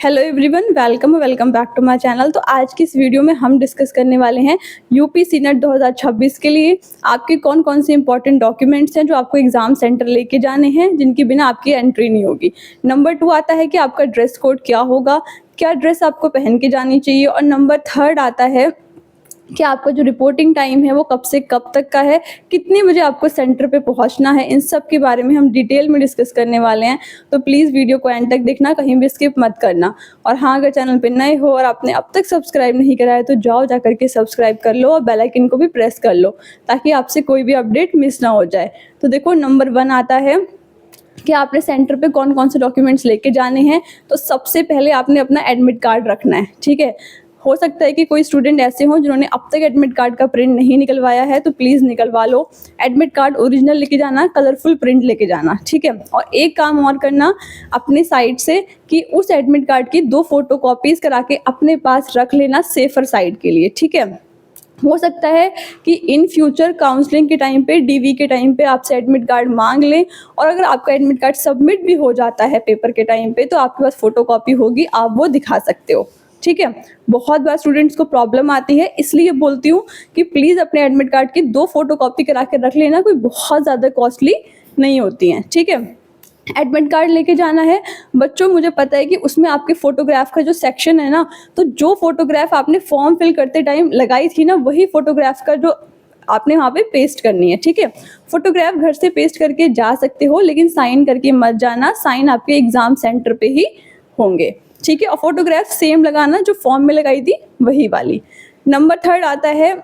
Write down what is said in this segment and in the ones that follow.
Hello everyone, welcome back to my channel. तो आज की इस वीडियो में हम डिस्कस करने वाले हैं यूपी सीनेट 2026 के लिए आपके कौन कौन से इंपॉर्टेंट डॉक्यूमेंट्स हैं जो आपको एग्जाम सेंटर लेके जाने हैं, जिनके बिना आपकी एंट्री नहीं होगी। नंबर 2 आता है कि आपका ड्रेस कोड क्या होगा, क्या ड्रेस आपको पहन के जानी चाहिए। और नंबर 3 आता है कि आपका जो रिपोर्टिंग टाइम है वो कब से कब तक का है, कितने बजे आपको सेंटर पे पहुंचना है। इन सब के बारे में हम डिटेल में डिस्कस करने वाले हैं, तो प्लीज़ वीडियो को एंड तक देखना, कहीं भी स्किप मत करना। और हाँ, अगर चैनल पे नए हो और आपने अब तक सब्सक्राइब नहीं करा है तो जाओ जा करके सब्सक्राइब कर लो और बेल आइकन को भी प्रेस कर लो, ताकि आपसे कोई भी अपडेट मिस ना हो जाए। तो देखो, नंबर 1 आता है कि आपने सेंटर पे कौन कौन से डॉक्यूमेंट्स लेके जाने हैं। तो सबसे पहले आपने अपना एडमिट कार्ड रखना है, ठीक है। हो सकता है कि कोई स्टूडेंट ऐसे हों जिन्होंने अब तक एडमिट कार्ड का प्रिंट नहीं निकलवाया है, तो प्लीज़ निकलवा लो। एडमिट कार्ड ओरिजिनल लेके जाना, कलरफुल प्रिंट लेके जाना, ठीक है। और एक काम और करना अपने साइड से कि उस एडमिट कार्ड की 2 फोटोकॉपीज़ करा के अपने पास रख लेना, सेफर साइड के लिए, ठीक है। हो सकता है कि इन फ्यूचर काउंसलिंग के टाइम पे, डीवी के टाइम पे आपसे एडमिट कार्ड मांग लें, और अगर आपका एडमिट कार्ड सबमिट भी हो जाता है पेपर के टाइम पे, तो आपके पास फोटोकॉपी होगी, आप वो दिखा सकते हो, ठीक है। बहुत बार स्टूडेंट्स को प्रॉब्लम आती है, इसलिए बोलती हूँ कि प्लीज़ अपने एडमिट कार्ड की 2 फोटोकॉपी करा के रख लेना, कोई बहुत ज़्यादा कॉस्टली नहीं होती हैं, ठीक है। एडमिट कार्ड लेके जाना है बच्चों, मुझे पता है कि उसमें आपके फोटोग्राफ का जो सेक्शन है ना, तो जो फोटोग्राफ आपने फॉर्म फिल करते टाइम लगाई थी ना, वही फोटोग्राफ का जो आपने वहाँ पे पेस्ट करनी है, ठीक है। फोटोग्राफ घर से पेस्ट करके जा सकते हो, लेकिन साइन करके मत जाना, साइन आपके एग्जाम सेंटर पे ही होंगे, ठीक है। और फोटोग्राफ सेम लगाना जो फॉर्म में लगाई थी, वही वाली। नंबर 3 आता है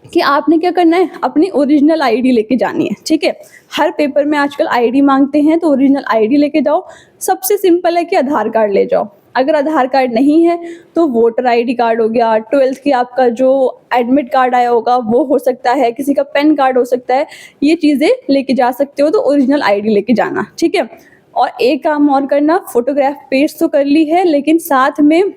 कि आपने क्या करना है, अपनी ओरिजिनल आईडी लेके जानी है, ठीक है। हर पेपर में आजकल आईडी मांगते हैं, तो ओरिजिनल आईडी लेके जाओ। सबसे सिंपल है कि आधार कार्ड ले जाओ। अगर आधार कार्ड नहीं है तो वोटर आईडी कार्ड हो गया, 12th की आपका जो एडमिट कार्ड आया होगा वो हो सकता है, किसी का पेन कार्ड हो सकता है, ये चीज़ें लेके जा सकते हो। तो ओरिजिनल आईडी लेके जाना, ठीक है। और एक काम और करना, फोटोग्राफ पेस्ट तो कर ली है, लेकिन साथ में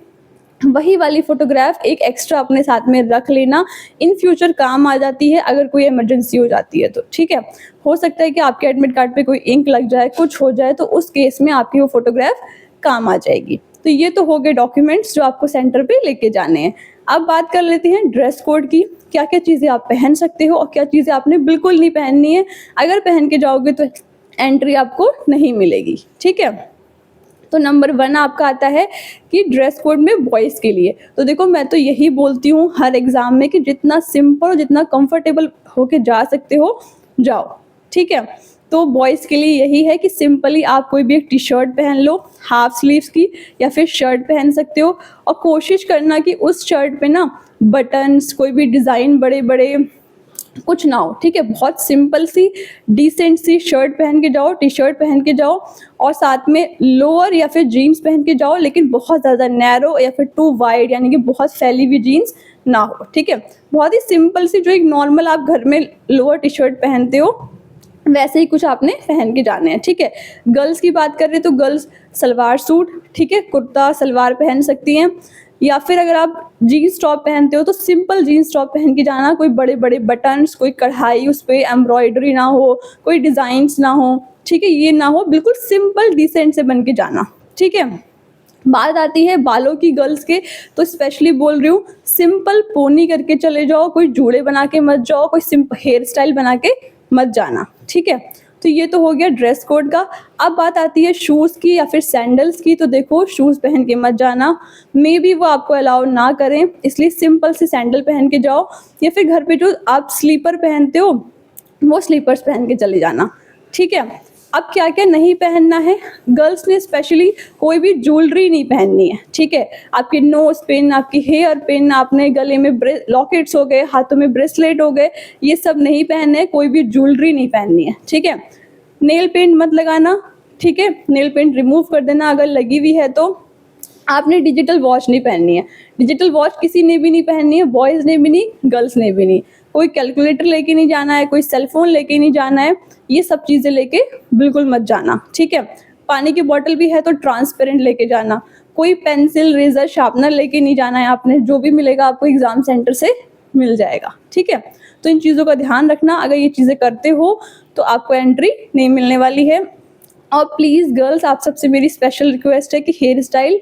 वही वाली फोटोग्राफ एक एक्स्ट्रा अपने साथ में रख लेना, इन फ्यूचर काम आ जाती है अगर कोई इमरजेंसी हो जाती है तो, ठीक है। हो सकता है कि आपके एडमिट कार्ड पे कोई इंक लग जाए, कुछ हो जाए, तो उस केस में आपकी वो फोटोग्राफ काम आ जाएगी। तो ये तो हो गए डॉक्यूमेंट्स जो आपको सेंटर पे लेके जाने हैं। अब बात कर लेते हैं ड्रेस कोड की, क्या क्या चीज़ें आप पहन सकते हो और क्या चीज़ें आपने बिल्कुल नहीं पहननी है। अगर पहन के जाओगे तो एंट्री आपको नहीं मिलेगी, ठीक है। तो नंबर 1 आपका आता है कि ड्रेस कोड में बॉयज़ के लिए। तो देखो, मैं तो यही बोलती हूँ हर एग्ज़ाम में कि जितना सिंपल और जितना कंफर्टेबल होके जा सकते हो जाओ, ठीक है। तो बॉयज़ के लिए यही है कि सिंपली आप कोई भी एक टी शर्ट पहन लो, हाफ स्लीव्स की, या फिर शर्ट पहन सकते हो। और कोशिश करना कि उस शर्ट पे ना बटन्स, कोई भी डिज़ाइन बड़े बड़े कुछ ना हो, ठीक है। बहुत सिंपल सी डिसेंट सी शर्ट पहन के जाओ, टी शर्ट पहन के जाओ, और साथ में लोअर या फिर जीन्स पहन के जाओ, लेकिन बहुत ज़्यादा नैरो या फिर टू वाइड, यानी कि बहुत फैली हुई जीन्स ना हो, ठीक है। बहुत ही सिंपल सी, जो एक नॉर्मल आप घर में लोअर टी शर्ट पहनते हो वैसे ही कुछ आपने पहन के जाने हैं, ठीक है। गर्ल्स की बात कर रहे तो गर्ल्स सलवार सूट, ठीक है, कुर्ता सलवार पहन सकती हैं, या फिर अगर आप जीन्स टॉप पहनते हो तो सिंपल जीन्स टॉप पहन के जाना, कोई बड़े बड़े बटन्स, कोई कढ़ाई उस पर एम्ब्रॉयडरी ना हो, कोई डिज़ाइंस ना हो, ठीक है, ये ना हो, बिल्कुल सिंपल डिसेंट से बन के जाना, ठीक है। बात आती है बालों की गर्ल्स के, तो स्पेशली बोल रही हूँ सिंपल पोनी करके चले जाओ, कोई जूड़े बना के मत जाओ, कोई सिंपल हेयर स्टाइल बना के मत जाना, ठीक है। तो ये तो हो गया ड्रेस कोड का। अब बात आती है शूज़ की या फिर सैंडल्स की। तो देखो, शूज़ पहन के मत जाना, मे बी वो आपको अलाउ ना करें, इसलिए सिंपल से सैंडल पहन के जाओ, या फिर घर पे जो आप स्लीपर पहनते हो वो स्लीपर्स पहन के चले जाना, ठीक है। अब क्या क्या नहीं पहनना है, गर्ल्स ने स्पेशली कोई भी ज्वेलरी नहीं पहननी है, ठीक है। आपकी नोज पिन, आपकी हेयर पिन, आपने गले में लॉकेट्स हो गए, हाथों में ब्रेसलेट हो गए, ये सब नहीं पहनने, कोई भी ज्वेलरी नहीं पहननी है, ठीक है। नेल पेंट मत लगाना, ठीक है, नेल पेंट रिमूव कर देना अगर लगी हुई है तो। आपने डिजिटल वॉच नहीं पहननी है, डिजिटल वॉच किसी ने भी नहीं पहननी है, बॉयज़ ने भी नहीं, गर्ल्स ने भी नहीं। कोई कैलकुलेटर लेके नहीं जाना है, कोई सेल फोन लेके नहीं जाना है, ये सब चीज़ें लेके बिल्कुल मत जाना, ठीक है। पानी की बॉटल भी है तो ट्रांसपेरेंट लेके जाना। कोई पेंसिल, रेजर, शार्पनर लेके नहीं जाना है आपने, जो भी मिलेगा आपको एग्जाम सेंटर से मिल जाएगा, ठीक है। तो इन चीज़ों का ध्यान रखना, अगर ये चीज़ें करते हो तो आपको एंट्री नहीं मिलने वाली है। और प्लीज़ गर्ल्स, आप सबसे मेरी स्पेशल रिक्वेस्ट है कि हेयर स्टाइल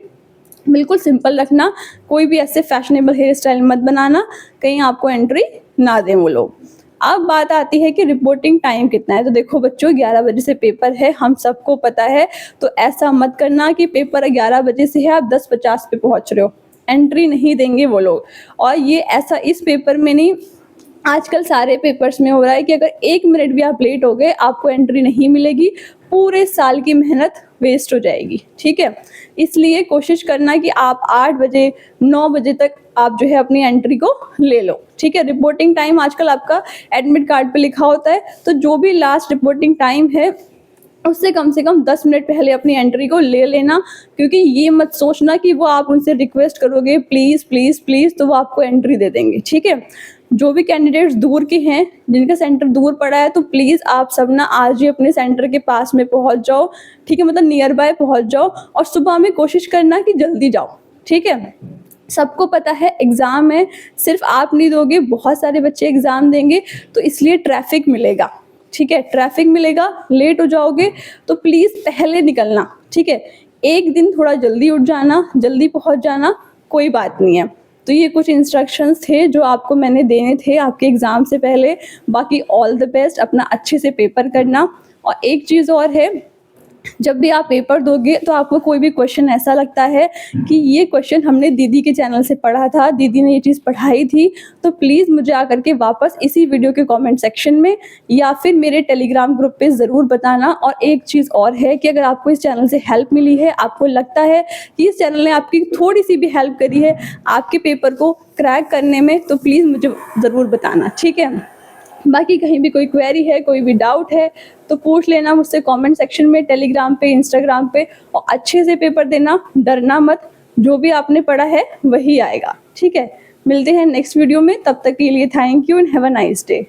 बिल्कुल सिंपल रखना, कोई भी ऐसे फैशनेबल हेयर स्टाइल मत बनाना, कहीं आपको एंट्री ना दें वो लोग। अब बात आती है कि रिपोर्टिंग टाइम कितना है। तो देखो बच्चों, 11 बजे से पेपर है, हम सबको पता है। तो ऐसा मत करना कि पेपर 11 बजे से है, आप 10:50 पे पहुंच रहे हो, एंट्री नहीं देंगे वो लोग। और ये ऐसा इस पेपर में नहीं, आजकल सारे पेपर्स में हो रहा है कि अगर 1 मिनट भी आप लेट हो गए, आपको एंट्री नहीं मिलेगी, पूरे साल की मेहनत वेस्ट हो जाएगी, ठीक है। इसलिए कोशिश करना कि आप 8 बजे 9 बजे तक आप जो है अपनी एंट्री को ले लो, ठीक है। रिपोर्टिंग टाइम आजकल आपका एडमिट कार्ड पे लिखा होता है, तो जो भी लास्ट रिपोर्टिंग टाइम है उससे कम से कम 10 मिनट पहले अपनी एंट्री को ले लेना। क्योंकि ये मत सोचना कि वो आप उनसे रिक्वेस्ट करोगे प्लीज़ प्लीज़ प्लीज़ तो वो आपको एंट्री दे देंगे, ठीक है। जो भी कैंडिडेट्स दूर के हैं, जिनका सेंटर दूर पड़ा है, तो प्लीज़ आप सब ना आज ही अपने सेंटर के पास में पहुंच जाओ, ठीक है, मतलब नियर बाय पहुंच जाओ। और सुबह में कोशिश करना कि जल्दी जाओ, ठीक है। सबको पता है एग्ज़ाम है, सिर्फ आप नहीं दोगे, बहुत सारे बच्चे एग्ज़ाम देंगे, तो इसलिए ट्रैफिक मिलेगा, ठीक है, ट्रैफिक मिलेगा, लेट हो जाओगे, तो प्लीज़ पहले निकलना, ठीक है। एक दिन थोड़ा जल्दी उठ जाना, जल्दी पहुंच जाना, कोई बात नहीं है। तो ये कुछ इंस्ट्रक्शंस थे जो आपको मैंने देने थे आपके एग्ज़ाम से पहले। बाकी ऑल द बेस्ट, अपना अच्छे से पेपर करना। और एक चीज़ और है, जब भी आप पेपर दोगे तो आपको कोई भी क्वेश्चन ऐसा लगता है कि ये क्वेश्चन हमने दीदी के चैनल से पढ़ा था, दीदी ने ये चीज़ पढ़ाई थी, तो प्लीज़ मुझे आकर के वापस इसी वीडियो के कमेंट सेक्शन में या फिर मेरे टेलीग्राम ग्रुप पे ज़रूर बताना। और एक चीज़ और है कि अगर आपको इस चैनल से हेल्प मिली है, आपको लगता है कि इस चैनल ने आपकी थोड़ी सी भी हेल्प करी है आपके पेपर को क्रैक करने में, तो प्लीज़ मुझे ज़रूर बताना, ठीक है। बाकी कहीं भी कोई क्वेरी है, कोई भी डाउट है, तो पूछ लेना मुझसे कमेंट सेक्शन में, टेलीग्राम पे, इंस्टाग्राम पे। और अच्छे से पेपर देना, डरना मत, जो भी आपने पढ़ा है वही आएगा, ठीक है। मिलते हैं नेक्स्ट वीडियो में, तब तक के लिए thank you and have a nice day.